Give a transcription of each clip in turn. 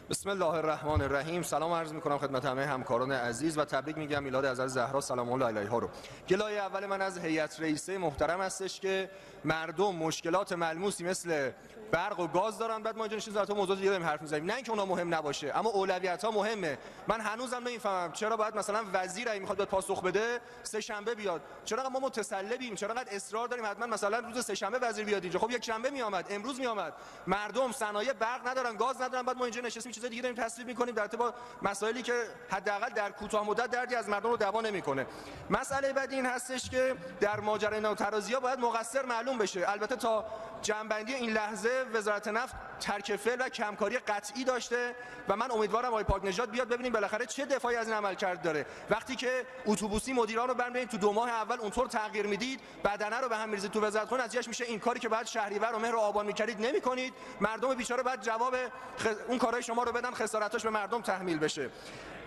بسم الله الرحمن الرحیم. سلام عرض میکنم خدمت همه همکاران عزیز و تبریک میگم میلاد حضرت زهرا سلام الله علیها رو. گلای اول من از هیئت رئیسه محترم هستش که مردم مشکلات ملموسی مثل برق و گاز دارن، بعد ما اینجا نشین تو موضوع دیگه داریم حرف میزنیم. نه اینکه اونا مهم نباشه، اما اولویت ها مهمه. من هنوزم نمیفهمم چرا باید مثلا وزیر اگه میخواد پاسخ بده سه شنبه بیاد، چرا ما متسلبیم، چرا انقدر اصرار داریم حتما مثلا روز سه شنبه وزیر بیاد اینجا. خب یک شنبه میآمد، امروز میآمد. مردم صنایع برق ندارن، گاز ندارن، بعد ما اینجا نشستیم چیز دیگه داریم تصویب میکنیم در ارتباط مسائلی که حداقل در کوتاه مدت دردی از مردم رو دوا نمیکنه. مسئله بعدی این هستش که در ماجرای نوترازی‌ها باید مقصر معلوم بشه. البته تا جنبندی این لحظه وزارت نفت ترک فعل و کمکاری قطعی داشته و من امیدوارم آقای پاک نژاد بیاد ببینیم بالاخره چه دفاعی از این عملکرد داره. وقتی که اتوبوسی مدیران رو برمی‌دارید تو 2 ماه اول اونطور تغییر میدید، بدنه رو به هم می‌ریزید تو وزارتخونه، نتیجهش میشه این کاری که بعد شهریور و مهر و آبان می‌کردید نمی‌کنید. مردم بیچاره بعد جواب اون کارهای شما رو بدن، خسارتاش به مردم تحمیل بشه.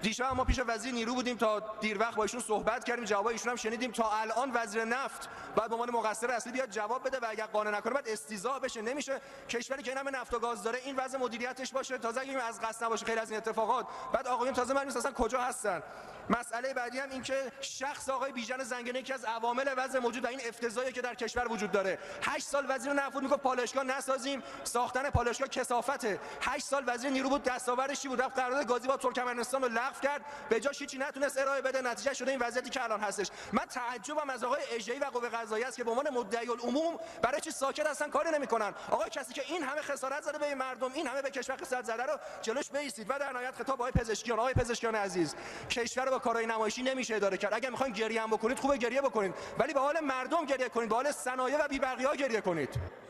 دیشب ما پیش وزیر نیرو بودیم، تا دیر وقت با ایشون صحبت کردیم، جواب ایشون هم شنیدیم. تا الان وزیر نفت بعد به عنوان مقصر اصلی بیاد جواب بده و اگر قانع نکنه بعد استیضاح بشه. نمیشه کشوری که این همه نفت و گاز داره این وضع مدیریتش باشه، تازه اگه از قصد نباشه خیلی از این اتفاقات، بعد آقایون تازه معلوم نیست اصلا کجا هستن. مسئله بعدی هم این که شخص آقای بیژن زنگنه یکی از عوامل وضع موجود و این افتضاحی که در کشور وجود داره. 8 سال وزیر نفت میگه پالایشگاه نسازیم، ساختن پالایشگاه کثافته. 8 سال وزیر نیرو بود، دستاوردش چی بود؟ رفت قرارداد گازی با ترکمنستان رو لغو کرد، به جاش هیچی نتونست ارائه بده، نتیجه شده این وضعیتی که الان هستش. من تعجبم از آقای اژه‌ای و قوه قضاییه است که به عنوان مدعی العموم برای چی ساکت هستن، کاری نمیکنن. آقا کسی که این همه خسارت زده به مردم، این همه به کشور خسارت زده رو جلوش بایستید. و در نهایت خطاب آقای پزشکیان، آقای پزشکیان عزیز، کشور رو با کارهای نمایشی نمیشه اداره کرد. اگه میخواین گریه هم بکنید خوبه گریه بکنید، ولی به حال مردم گریه کنید، به حال صنایع و بی‌برقی‌ها گریه کنید.